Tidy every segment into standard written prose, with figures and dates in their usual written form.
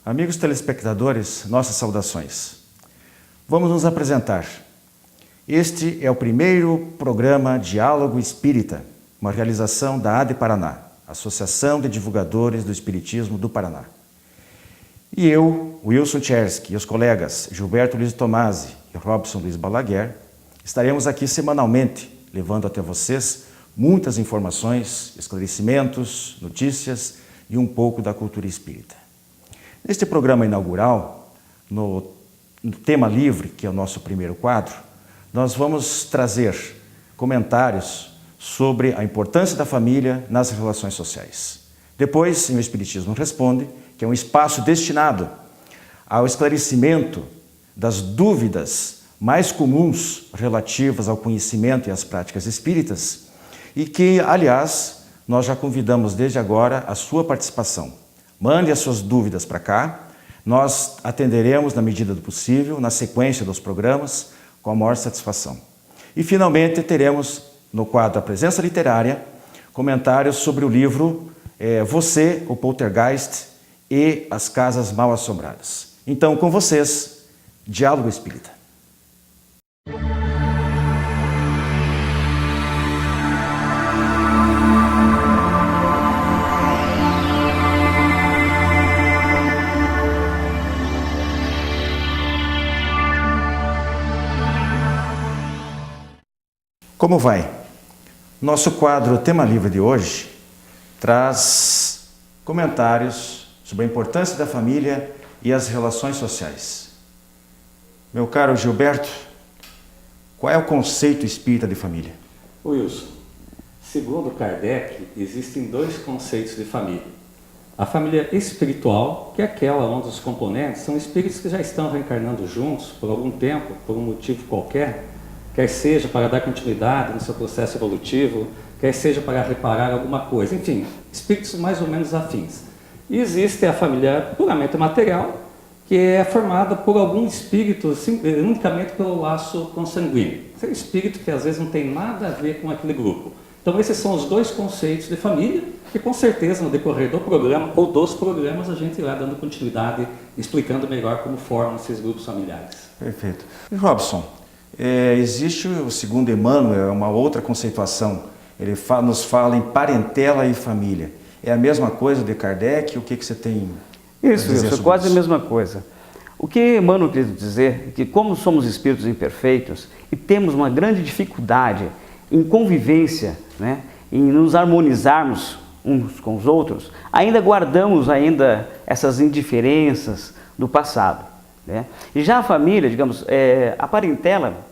Amigos telespectadores, nossas saudações. Vamos nos apresentar. Este é o primeiro programa Diálogo Espírita, uma realização da ADE Paraná, Associação de Divulgadores do Espiritismo do Paraná. E eu, Wilson Tchersky, e os colegas Gilberto Luiz Tomasi e Robson Luiz Balaguer, estaremos aqui semanalmente, levando até vocês muitas informações, esclarecimentos, notícias e um pouco da cultura espírita. Neste programa inaugural, no tema livre, que é o nosso primeiro quadro, nós vamos trazer comentários sobre a importância da família nas relações sociais. Depois, em O Espiritismo Responde, que é um espaço destinado ao esclarecimento das dúvidas mais comuns relativas ao conhecimento e às práticas espíritas e que, aliás, nós já convidamos desde agora a sua participação. Mande as suas dúvidas para cá, nós atenderemos na medida do possível, na sequência dos programas, com a maior satisfação. E, finalmente, teremos no quadro A Presença Literária, comentários sobre o livro Você, o Poltergeist e as Casas Mal Assombradas. Então, com vocês, Diálogo Espírita. Como vai? Nosso quadro Tema Livre de hoje traz comentários sobre a importância da família e as relações sociais. Meu caro Gilberto, qual é o conceito espírita de família? Wilson, segundo Kardec, existem dois conceitos de família. A família espiritual, que é aquela onde os componentes são espíritos que já estão reencarnando juntos por algum tempo, por um motivo qualquer, quer seja para dar continuidade no seu processo evolutivo, quer seja para reparar alguma coisa, enfim, espíritos mais ou menos afins. E existe a família puramente material, que é formada por algum espírito, unicamente pelo laço consanguíneo. Esse é um espírito que às vezes não tem nada a ver com aquele grupo. Então esses são os dois conceitos de família, que com certeza no decorrer do programa ou dos programas a gente irá dando continuidade, explicando melhor como formam esses grupos familiares. Perfeito. E Robson, existe, segundo Emmanuel, uma outra conceituação. Ele nos fala em parentela e família. É a mesma coisa de Kardec? O que você tem a dizer sobre é quase a mesma coisa. O que Emmanuel quer dizer é que, como somos espíritos imperfeitos e temos uma grande dificuldade em convivência, né, em nos harmonizarmos uns com os outros, ainda guardamos essas indiferenças do passado. Né? E já a família, digamos, a parentela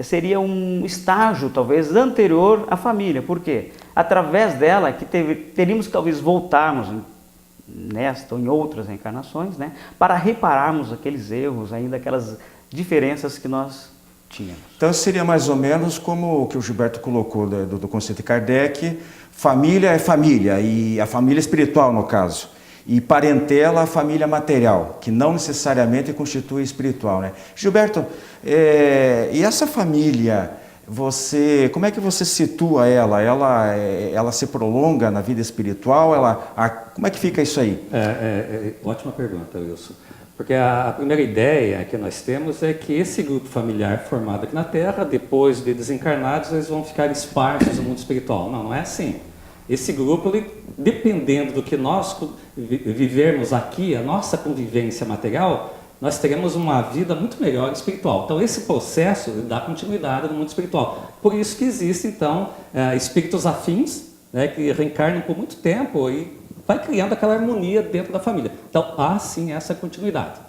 seria um estágio talvez anterior à família. Por quê? Através dela que teríamos que talvez voltarmos nesta ou em outras encarnações, né, para repararmos aqueles erros, ainda aquelas diferenças que nós tínhamos. Então seria mais ou menos como o que o Gilberto colocou do conceito de Kardec: família é família, e a família espiritual no caso. E parentela, a família material, que não necessariamente constitui espiritual, né? Gilberto, e essa família, como é que você situa ela? Ela se prolonga na vida espiritual? Como é que fica isso aí? Ótima pergunta, Wilson. Porque a primeira ideia que nós temos é que esse grupo familiar formado aqui na Terra, depois de desencarnados, eles vão ficar esparsos no mundo espiritual. Não, não é assim. Esse grupo, dependendo do que nós vivermos aqui, a nossa convivência material, nós teremos uma vida muito melhor espiritual. Então, esse processo dá continuidade no mundo espiritual. Por isso que existem, então, espíritos afins, né, que reencarnam por muito tempo e vai criando aquela harmonia dentro da família. Então, há sim essa continuidade.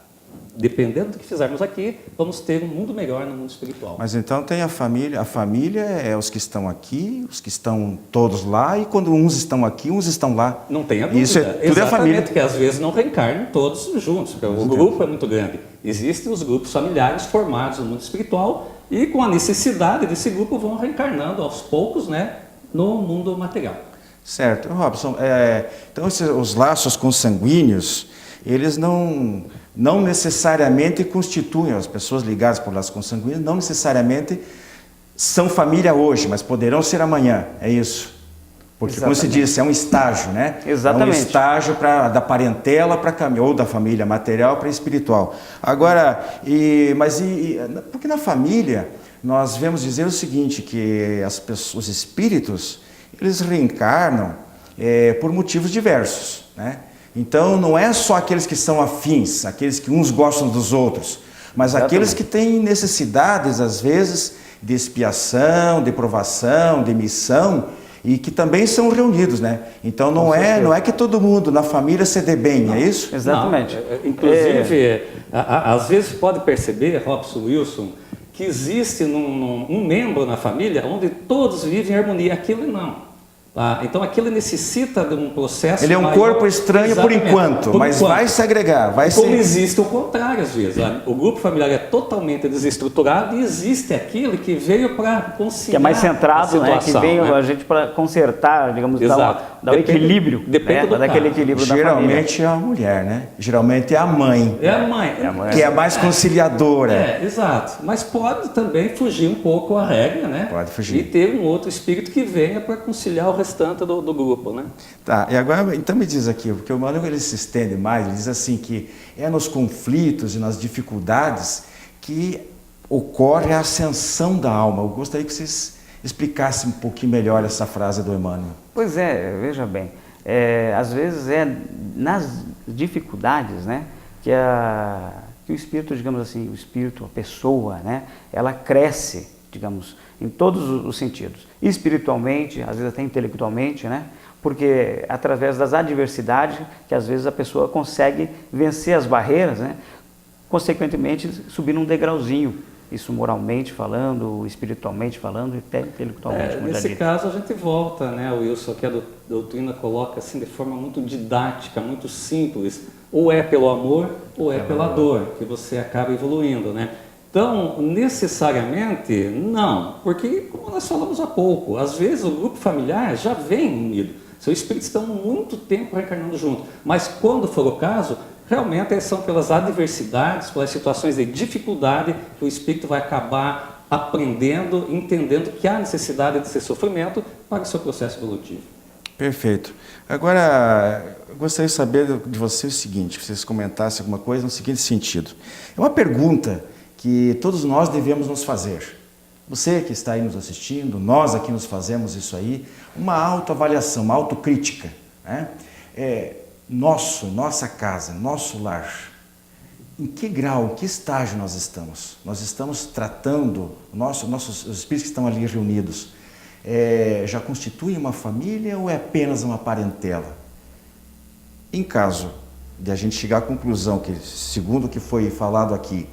Dependendo do que fizermos aqui, vamos ter um mundo melhor no mundo espiritual. Mas então tem a família é os que estão aqui, os que estão todos lá, e quando uns estão aqui, uns estão lá. Não tenha dúvida. Isso tudo é a família. Porque às vezes não reencarnam todos juntos, porque o grupo é muito grande. Existem os grupos familiares formados no mundo espiritual e com a necessidade desse grupo vão reencarnando aos poucos, né, no mundo material. Certo. Robson, então os laços consanguíneos, eles não necessariamente constituem, as pessoas ligadas por laços consanguíneos, não necessariamente são família hoje, mas poderão ser amanhã, é isso? Porque, como se disse, é um estágio, né? Exatamente. É um estágio da parentela ou da família material para espiritual. Agora, porque na família nós vemos dizer o seguinte, que os espíritos, eles reencarnam por motivos diversos, né? Então, não é só aqueles que são afins, aqueles que uns gostam dos outros, mas aqueles que têm necessidades, às vezes, de expiação, de provação, de missão, e que também são reunidos, né? Então, não é que todo mundo na família se dê bem, é isso? Exatamente. Não, inclusive, às vezes pode perceber, Robson, Wilson, que existe um membro na família onde todos vivem em harmonia, aquilo não. Então aquilo necessita de um processo. Ele é um maior, corpo estranho por enquanto, mas vai se agregar. Como existe o contrário às vezes. O grupo familiar é totalmente desestruturado e existe aquele que veio para conciliar. Que é mais centrado, né? Que veio a gente para consertar, digamos, dar o equilíbrio. Depende daquele equilíbrio da família. Geralmente é a mulher, né? Geralmente é a mãe. É a mãe. Que é a mais conciliadora. Exato. Mas pode também fugir um pouco a regra, né? Pode fugir. E ter um outro espírito que venha para conciliar o restante do grupo, né? Tá, e agora, então me diz aqui, porque o Emmanuel ele se estende mais, ele diz assim que é nos conflitos e nas dificuldades que ocorre a ascensão da alma. Eu gostaria que vocês explicassem um pouquinho melhor essa frase do Emmanuel. Pois é, veja bem, às vezes é nas dificuldades, né, que o espírito, digamos assim, o espírito, a pessoa, né, ela cresce, digamos, em todos os sentidos, espiritualmente, às vezes até intelectualmente, né? Porque através das adversidades que às vezes a pessoa consegue vencer as barreiras, né? Consequentemente subir um degrauzinho, isso moralmente falando, espiritualmente falando e até intelectualmente. Nesse caso a gente volta, né, Wilson, que a doutrina coloca assim de forma muito didática, muito simples, ou é pelo amor ou é pela dor que você acaba evoluindo, né? Então, necessariamente, não, porque, como nós falamos há pouco, às vezes o grupo familiar já vem unido, seus espíritos estão muito tempo reencarnando juntos, mas quando for o caso, realmente são pelas adversidades, pelas situações de dificuldade que o espírito vai acabar aprendendo, entendendo que há necessidade de ser sofrimento para o seu processo evolutivo. Perfeito. Agora, eu gostaria de saber de você o seguinte, que vocês comentassem alguma coisa no seguinte sentido. É uma pergunta que todos nós devemos nos fazer. Você que está aí nos assistindo, nós aqui nos fazemos isso aí, uma autoavaliação, uma autocrítica, né? Nossa casa, nosso lar, em que grau, em que estágio nós estamos? Nós estamos tratando, os espíritos que estão ali reunidos, já constituem uma família ou é apenas uma parentela? Em caso de a gente chegar à conclusão que, segundo o que foi falado aqui,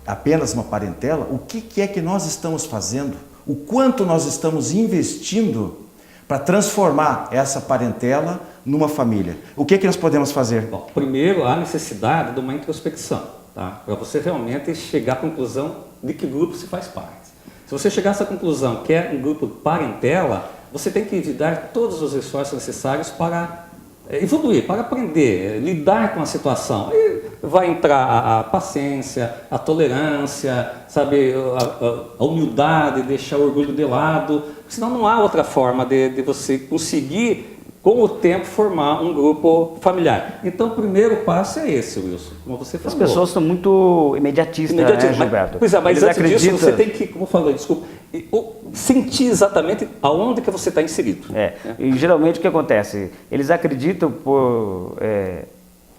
apenas uma parentela, o que é que nós estamos fazendo? O quanto nós estamos investindo para transformar essa parentela numa família? O que é que nós podemos fazer? Bom, primeiro, há necessidade de uma introspecção, tá? Para você realmente chegar à conclusão de que grupo se faz parte. Se você chegar a essa conclusão que é um grupo parentela, você tem que dar todos os esforços necessários para evoluir, para aprender, lidar com a situação. Aí vai entrar a paciência, a tolerância, sabe, a humildade, deixar o orgulho de lado, senão não há outra forma de você conseguir, com o tempo, formar um grupo familiar. Então, o primeiro passo é esse, Wilson, como você falou. As pessoas são muito imediatistas, né, Gilberto? Pois é, mas eles antes disso, você tem que, como eu falei, desculpa, sentir exatamente aonde que você está inserido. E geralmente o que acontece? Eles acreditam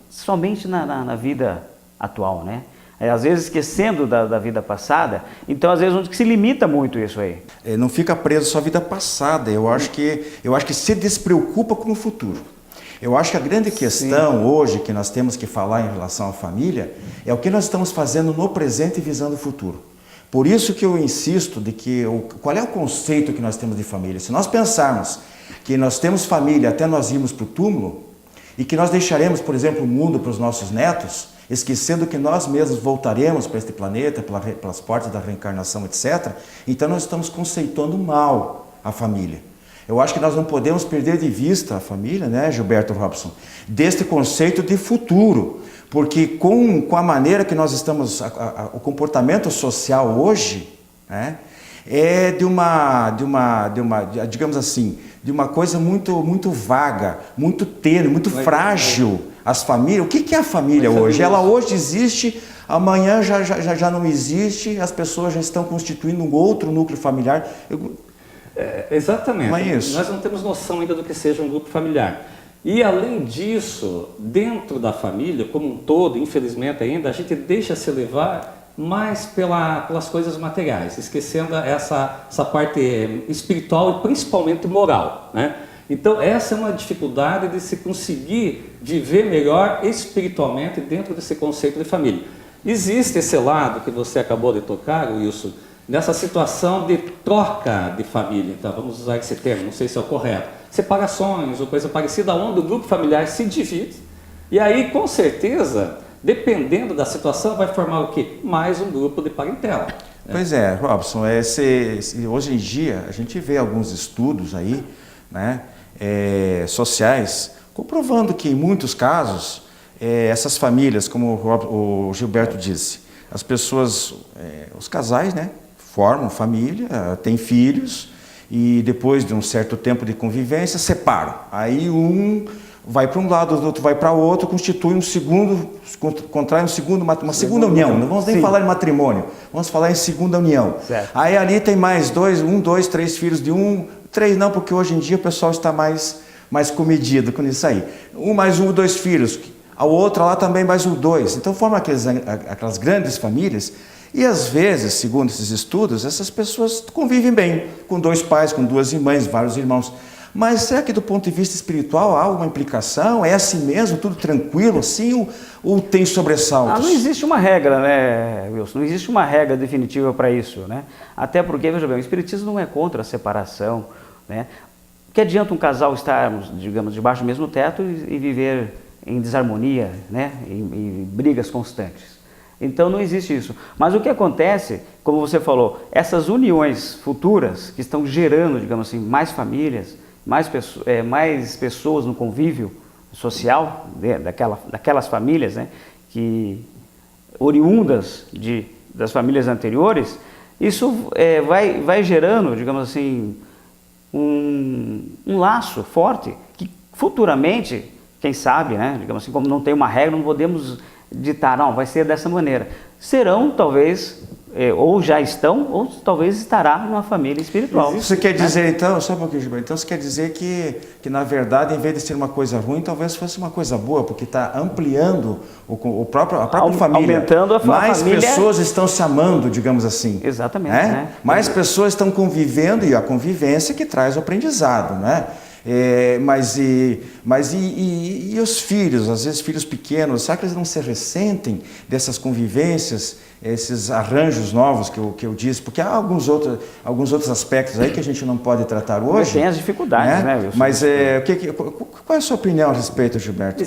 somente na vida atual, né? Às vezes esquecendo da vida passada, então às vezes onde se limita muito isso aí. Não fica preso só à vida passada, eu acho que se despreocupa com o futuro. Eu acho que a grande questão hoje que nós temos que falar em relação à família é o que nós estamos fazendo no presente visando o futuro. Por isso que eu insisto de que qual é o conceito que nós temos de família. Se nós pensarmos que nós temos família até nós irmos para o túmulo e que nós deixaremos, por exemplo, o mundo para os nossos netos, esquecendo que nós mesmos voltaremos para este planeta, pelas portas da reencarnação, etc., então nós estamos conceituando mal a família. Eu acho que nós não podemos perder de vista a família, né, Gilberto Robson, deste conceito de futuro, porque com a maneira que nós estamos, o comportamento social hoje, né, é digamos assim, de uma coisa muito vaga, muito tênue, muito frágil. As famílias, o que é a família hoje? Ela hoje existe, amanhã já não existe, as pessoas já estão constituindo um outro núcleo familiar. Exatamente. Não é isso? Nós não temos noção ainda do que seja um grupo familiar. E além disso, dentro da família como um todo, infelizmente ainda, a gente deixa se levar mais pelas coisas materiais, esquecendo essa parte espiritual e principalmente moral, né? Então essa é uma dificuldade de se conseguir viver melhor espiritualmente dentro desse conceito de família. Existe esse lado que você acabou de tocar, Wilson, nessa situação de troca de família, então vamos usar esse termo, não sei se é o correto, separações ou coisa parecida, onde o grupo familiar se divide, e aí com certeza, dependendo da situação, vai formar o quê? Mais um grupo de parentela. Pois é, Robson, hoje em dia a gente vê alguns estudos aí, né, sociais, comprovando que em muitos casos, essas famílias, como o Gilberto disse, as pessoas, os casais, né, formam família, têm filhos e depois de um certo tempo de convivência separam. Aí um vai para um lado, o outro vai para o outro, constitui contrai uma segunda união. Não vamos nem falar em matrimônio, vamos falar em segunda união. Certo. Aí ali tem mais três filhos de três não, porque hoje em dia o pessoal está mais comedido com isso aí. Mais dois filhos, a outra lá também mais dois. Então forma aquelas grandes famílias. E às vezes, segundo esses estudos, essas pessoas convivem bem, com dois pais, com duas irmãs, vários irmãos. Mas será que do ponto de vista espiritual há alguma implicação? É assim mesmo, tudo tranquilo assim, ou tem sobressaltos? Não existe uma regra, né, Wilson? Não existe uma regra definitiva para isso, né? Até porque, veja bem, o Espiritismo não é contra a separação, né? O que adianta um casal estarmos, digamos, debaixo do mesmo teto e viver em desarmonia, né? Em brigas constantes? Então não existe isso. Mas o que acontece, como você falou, essas uniões futuras que estão gerando, digamos assim, mais famílias, mais pessoas no convívio social daquelas famílias, né, que oriundas das famílias anteriores, isso vai gerando, digamos assim, um laço forte que futuramente, quem sabe, né, digamos assim, como não tem uma regra, não podemos ditar, não, vai ser dessa maneira. Serão, talvez, ou já estão, ou talvez estará numa família espiritual. Você quer dizer, então, só um pouquinho, Gilberto, então você quer dizer que na verdade, em vez de ser uma coisa ruim, talvez fosse uma coisa boa, porque está ampliando a própria família. Aumentando a família. Mais pessoas estão se amando, digamos assim. Exatamente. Né? Né? Mais pessoas estão convivendo, e a convivência que traz o aprendizado, né? Mas os filhos, às vezes filhos pequenos, será que eles não se ressentem dessas convivências, esses arranjos novos que eu disse? Porque há alguns outros aspectos aí que a gente não pode tratar hoje. Tem as dificuldades, né, Wilson? Mas qual é a sua opinião a respeito, Gilberto?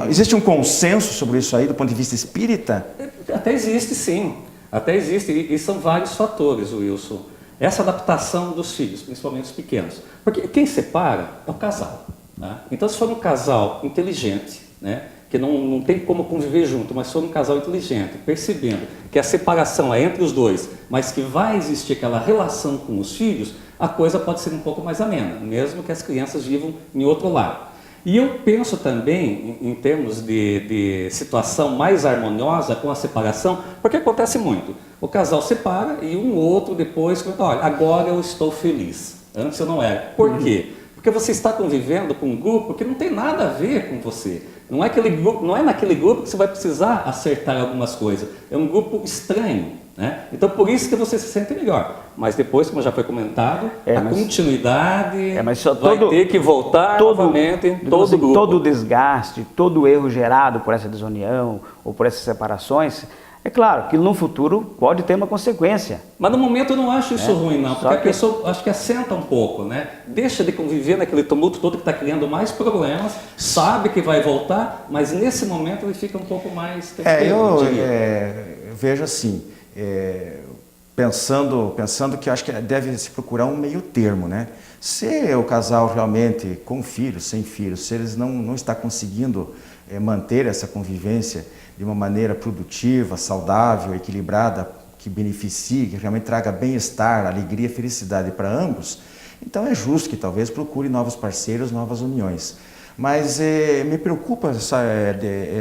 Existe um consenso sobre isso aí do ponto de vista espírita? Até existe, sim. Até existe, e são vários fatores, Wilson. Essa adaptação dos filhos, principalmente os pequenos. Porque quem separa é o casal. Né? Então, se for um casal inteligente, né, que não tem como conviver junto, mas se for um casal inteligente, percebendo que a separação é entre os dois, mas que vai existir aquela relação com os filhos, a coisa pode ser um pouco mais amena, mesmo que as crianças vivam em outro lar. E eu penso também, em termos de situação mais harmoniosa com a separação, porque acontece muito. O casal separa e um ou outro depois comenta, olha, agora eu estou feliz, antes eu não era. Por quê? Porque você está convivendo com um grupo que não tem nada a ver com você. Não é naquele grupo que você vai precisar acertar algumas coisas. É um grupo estranho. Né? Então, por isso que você se sente melhor. Mas depois, como já foi comentado, continuidade vai ter que voltar novamente em todo o grupo. Todo o desgaste, todo o erro gerado por essa desunião ou por essas separações, é claro que no futuro pode ter uma consequência. Mas no momento eu não acho isso ruim, não. Porque a pessoa, acho que assenta um pouco, né? Deixa de conviver naquele tumulto todo que está criando mais problemas, sabe que vai voltar, mas nesse momento ele fica um pouco mais tranquilo. Eu vejo assim... pensando que eu acho que deve se procurar um meio termo, né? Se o casal realmente com filhos, sem filhos, se eles não está conseguindo manter essa convivência de uma maneira produtiva, saudável, equilibrada que beneficie, que realmente traga bem-estar, alegria, felicidade para ambos, então é justo que talvez procure novos parceiros, novas uniões. Mas me preocupa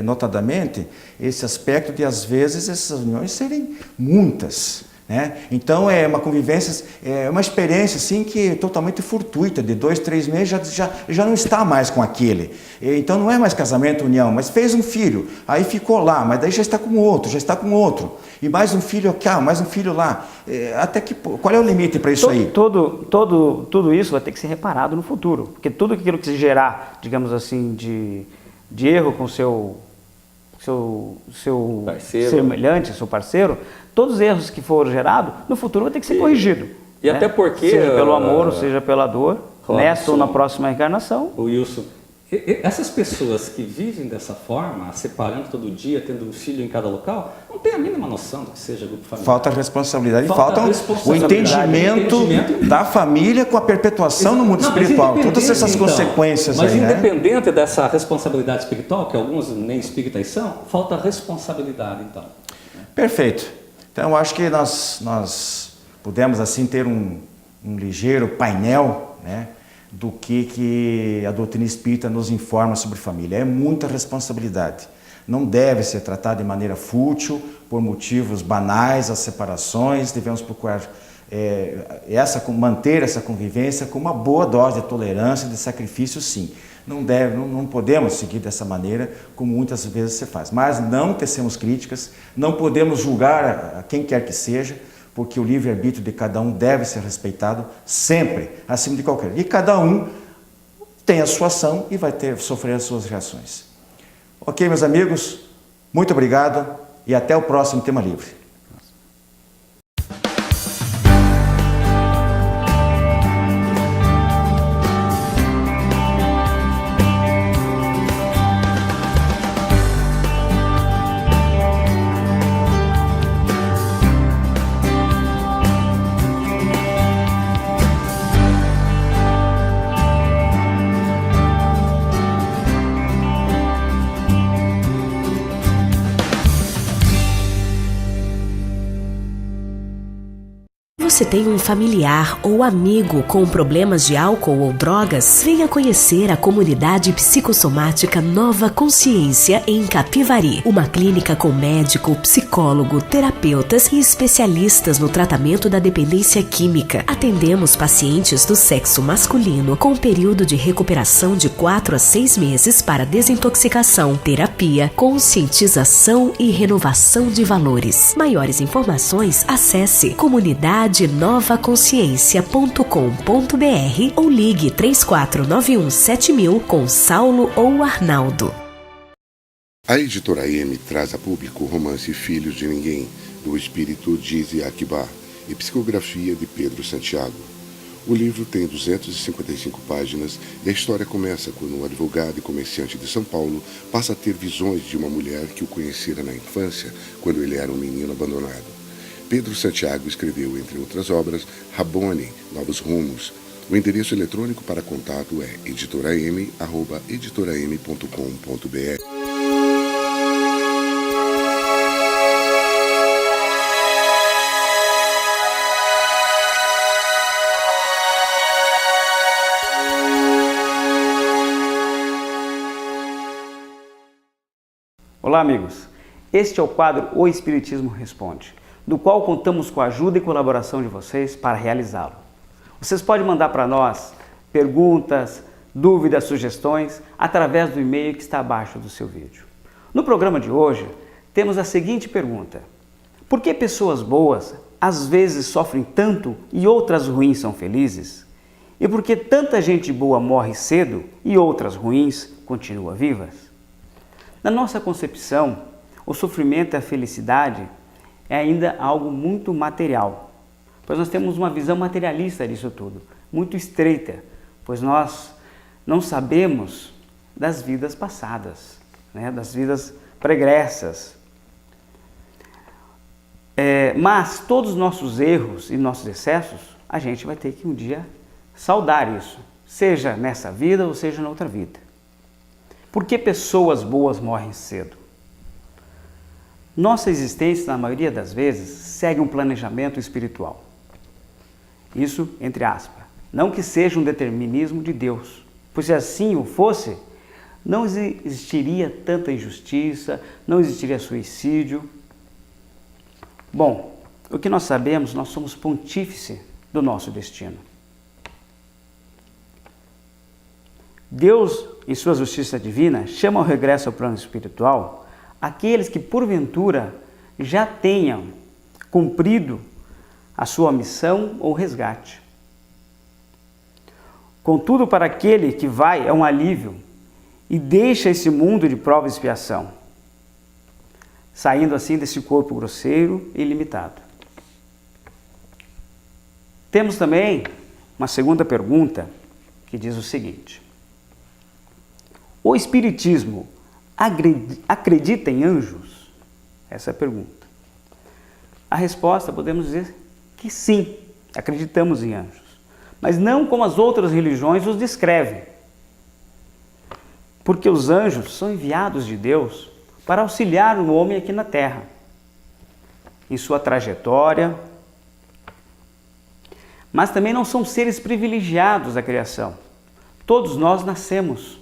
notadamente esse aspecto de, às vezes, essas uniões serem muitas, né? Então é uma convivência, é uma experiência assim que é totalmente fortuita, de 2, 3 meses já não está mais com aquele. Então não é mais casamento, união, mas fez um filho, aí ficou lá, mas daí já está com outro, e mais um filho cá, mais um filho lá. Até que qual é o limite para isso aí? Tudo isso vai ter que ser reparado no futuro, porque tudo aquilo que se gerar, digamos assim, de erro com seu parceiro, semelhante, seu parceiro, todos os erros que foram gerados, no futuro vai ter que ser corrigido. E até porque... Seja pelo amor, ou seja pela dor, nesta ou na próxima encarnação. O Wilson, essas pessoas que vivem dessa forma, separando todo dia, tendo um filho em cada local, não tem a mínima noção do que seja grupo familiar. Falta responsabilidade, falta o entendimento da família com a perpetuação no mundo espiritual. Todas essas consequências mas aí, independente dessa responsabilidade espiritual, que alguns nem espíritas são, falta responsabilidade, então. Perfeito. Então, eu acho que nós pudemos assim ter um ligeiro painel, né, do que a doutrina espírita nos informa sobre família. É muita responsabilidade. Não deve ser tratado de maneira fútil, por motivos banais, as separações. Devemos procurar manter essa convivência com uma boa dose de tolerância e de sacrifício, sim. Não podemos seguir dessa maneira, como muitas vezes se faz. Mas não tecemos críticas, não podemos julgar a quem quer que seja, porque o livre-arbítrio de cada um deve ser respeitado sempre, acima de qualquer. E cada um tem a sua ação e vai sofrer as suas reações. Ok, meus amigos? Muito obrigado e até o próximo Tema Livre. Você tem um familiar ou amigo com problemas de álcool ou drogas? Venha conhecer a comunidade psicossomática Nova Consciência em Capivari. Uma clínica com médico, psicólogo, terapeutas e especialistas no tratamento da dependência química. Atendemos pacientes do sexo masculino com período de recuperação de 4 a 6 meses para desintoxicação, terapia, conscientização e renovação de valores. Maiores informações, acesse comunidadenovaconsciência.com.br ou ligue 34917000 com Saulo ou Arnaldo. A editora M traz a público o romance Filhos de Ninguém, do espírito Gizi Akiba, e psicografia de Pedro Santiago. O livro tem 255 páginas e a história começa quando um advogado e comerciante de São Paulo passa a ter visões de uma mulher que o conhecera na infância, quando ele era um menino abandonado. Pedro Santiago escreveu, entre outras obras, Rabone, Novos Rumos. O endereço eletrônico para contato é editoram@editoram.com.br. Olá, amigos. Este é o quadro O Espiritismo Responde, do qual contamos com a ajuda e colaboração de vocês para realizá-lo. Vocês podem mandar para nós perguntas, dúvidas, sugestões através do e-mail que está abaixo do seu vídeo. No programa de hoje, temos a seguinte pergunta: por que pessoas boas às vezes sofrem tanto e outras ruins são felizes? E por que tanta gente boa morre cedo e outras ruins continuam vivas? Na nossa concepção, o sofrimento e a felicidade é ainda algo muito material, pois nós temos uma visão materialista disso tudo, muito estreita, pois nós não sabemos das vidas passadas, né, das vidas pregressas. Mas todos os nossos erros e nossos excessos, a gente vai ter que um dia saldar isso, seja nessa vida ou seja na outra vida. Por que pessoas boas morrem cedo? Nossa existência, na maioria das vezes, segue um planejamento espiritual. Isso, entre aspas. Não que seja um determinismo de Deus, pois se assim o fosse, não existiria tanta injustiça, não existiria suicídio. Bom, o que nós sabemos, nós somos pontífice do nosso destino. Deus, em sua justiça divina, chama ao regresso ao plano espiritual aqueles que, porventura, já tenham cumprido a sua missão ou resgate. Contudo, para aquele que vai é um alívio e deixa esse mundo de prova e expiação, saindo assim desse corpo grosseiro e limitado. Temos também uma segunda pergunta que diz o seguinte: o Espiritismo acredita em anjos? Essa é a pergunta. A resposta, podemos dizer que sim, acreditamos em anjos, mas não como as outras religiões os descrevem. Porque os anjos são enviados de Deus para auxiliar o homem aqui na Terra, em sua trajetória, mas também não são seres privilegiados da criação. Todos nós nascemos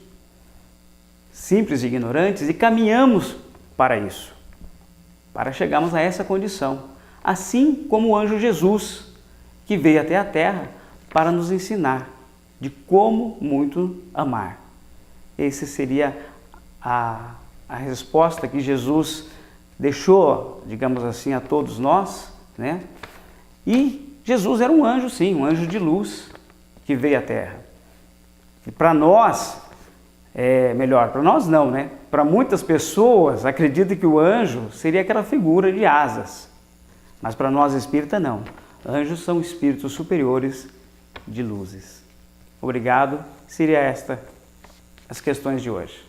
simples e ignorantes e caminhamos para isso, para chegarmos a essa condição, assim como o anjo Jesus, que veio até a Terra para nos ensinar de como muito amar. Essa seria a resposta que Jesus deixou, digamos assim, a todos nós, né? E Jesus era um anjo, sim, um anjo de luz que veio à Terra. E para nós, para nós não, né? Para muitas pessoas, acreditam que o anjo seria aquela figura de asas. Mas para nós espírita, não. Anjos são espíritos superiores de luzes. Obrigado. Seria esta as questões de hoje.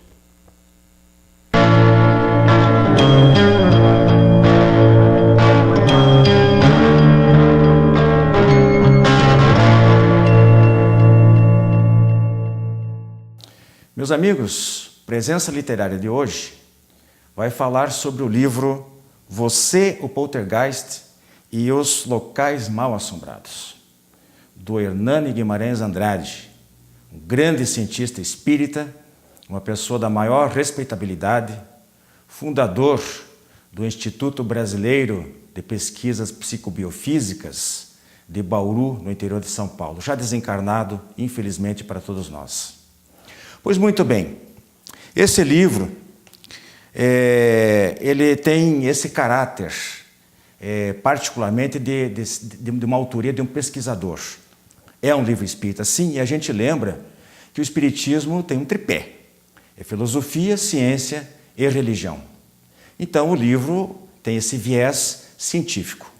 Meus amigos, Presença Literária de hoje vai falar sobre o livro Você, o Poltergeist e os Locais Mal Assombrados, do Hernani Guimarães Andrade, um grande cientista espírita, uma pessoa da maior respeitabilidade, fundador do Instituto Brasileiro de Pesquisas Psicobiofísicas de Bauru, no interior de São Paulo, já desencarnado, infelizmente, para todos nós. Pois muito bem, esse livro, ele tem esse caráter, particularmente de uma autoria de um pesquisador. É um livro espírita, sim, e a gente lembra que o espiritismo tem um tripé: é filosofia, ciência e religião. Então o livro tem esse viés científico.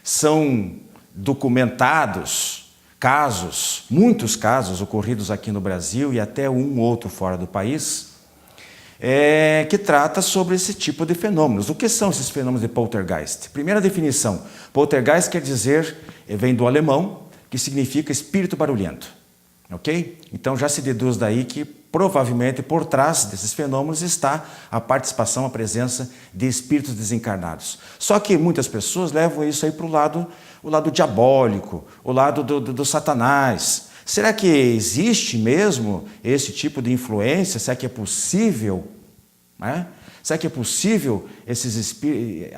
São documentados casos, muitos casos ocorridos aqui no Brasil e até um outro fora do país, que trata sobre esse tipo de fenômenos. O que são esses fenômenos de poltergeist? Primeira definição: poltergeist quer dizer, vem do alemão, que significa espírito barulhento. Ok? Então já se deduz daí que provavelmente por trás desses fenômenos está a participação, a presença de espíritos desencarnados. Só que muitas pessoas levam isso aí para o lado diabólico, o lado do Satanás. Será que existe mesmo esse tipo de influência? Será que é possível? Né? Será que é possível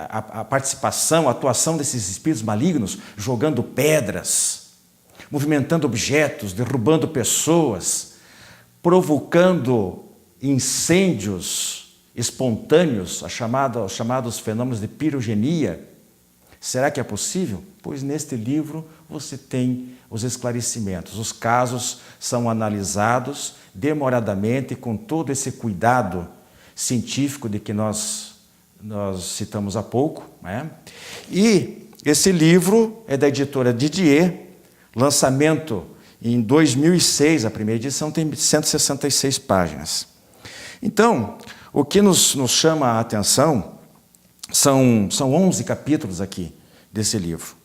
a participação, a atuação desses espíritos malignos jogando pedras, movimentando objetos, derrubando pessoas, provocando incêndios espontâneos, os chamados fenômenos de pirogenia? Será que é possível? Pois neste livro você tem os esclarecimentos. Os casos são analisados demoradamente, com todo esse cuidado científico de que nós citamos há pouco, né? E esse livro é da editora Didier, lançamento em 2006, a primeira edição tem 166 páginas. Então, o que nos chama a atenção são 11 capítulos aqui desse livro.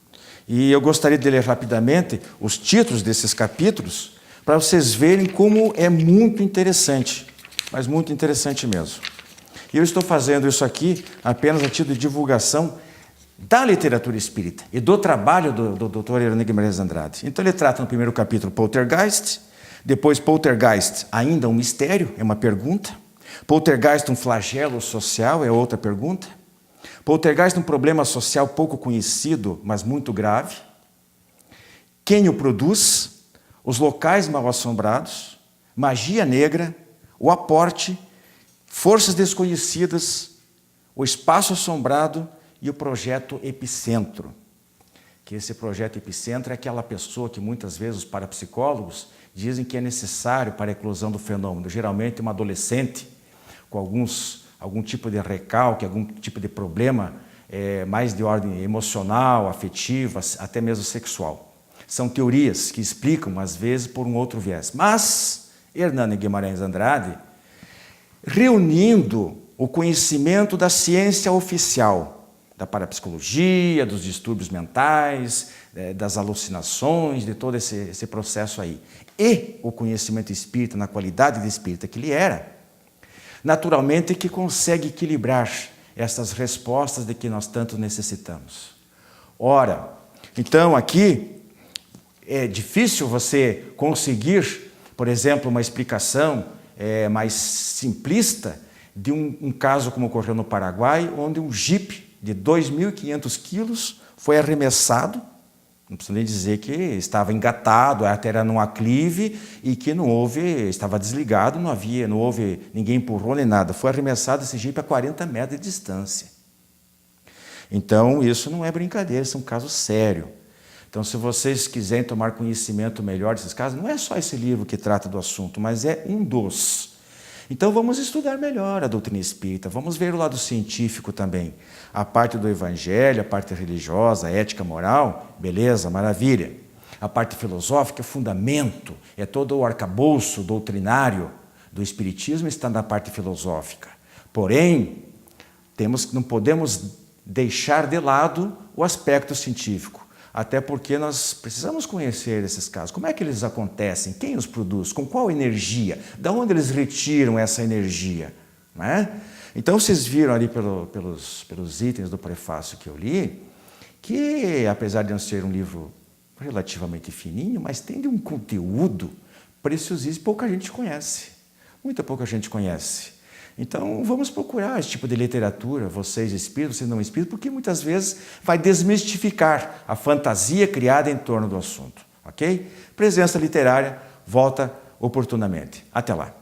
E eu gostaria de ler rapidamente os títulos desses capítulos para vocês verem como é muito interessante, mas muito interessante mesmo. E eu estou fazendo isso aqui apenas a título de divulgação da literatura espírita e do trabalho do Dr. Hernani Guimarães Andrade. Então ele trata no primeiro capítulo Poltergeist, depois Poltergeist, ainda um mistério, é uma pergunta. Poltergeist, um flagelo social, é outra pergunta. Poltergeist, um problema social pouco conhecido, mas muito grave. Quem o produz? Os locais mal assombrados, magia negra, o aporte, forças desconhecidas, o espaço assombrado e o projeto Epicentro. Que esse projeto Epicentro é aquela pessoa que muitas vezes os parapsicólogos dizem que é necessário para a eclosão do fenômeno. Geralmente uma adolescente com algum tipo de recalque, algum tipo de problema mais de ordem emocional, afetiva, até mesmo sexual. São teorias que explicam, às vezes, por um outro viés. Mas Hernani Guimarães Andrade, reunindo o conhecimento da ciência oficial, da parapsicologia, dos distúrbios mentais, das alucinações, de todo esse processo aí, e o conhecimento espírita, na qualidade de espírita que ele era, naturalmente que consegue equilibrar essas respostas de que nós tanto necessitamos. Ora, então aqui é difícil você conseguir, por exemplo, uma explicação mais simplista de um caso como ocorreu no Paraguai, onde um jipe de 2.500 quilos foi arremessado, não preciso nem dizer que estava engatado, até era num aclive e que estava desligado, não houve, ninguém empurrou nem nada, foi arremessado esse jipe a 40 metros de distância. Então isso não é brincadeira, isso é um caso sério. Então se vocês quiserem tomar conhecimento melhor desses casos, não é só esse livro que trata do assunto, mas é um dos. Então vamos estudar melhor a doutrina espírita, vamos ver o lado científico também. A parte do evangelho, a parte religiosa, a ética moral, beleza, maravilha. A parte filosófica é fundamento, é todo o arcabouço doutrinário do espiritismo está na parte filosófica. Porém, não podemos deixar de lado o aspecto científico. Até porque nós precisamos conhecer esses casos. Como é que eles acontecem? Quem os produz? Com qual energia? De onde eles retiram essa energia? Não é? Então, vocês viram ali pelos itens do prefácio que eu li, que apesar de não ser um livro relativamente fininho, mas tem de um conteúdo preciosíssimo, pouca gente conhece. Muita pouca gente conhece. Então, vamos procurar esse tipo de literatura, vocês espíritos, vocês não espíritos, porque muitas vezes vai desmistificar a fantasia criada em torno do assunto, ok? Presença literária, volta oportunamente. Até lá.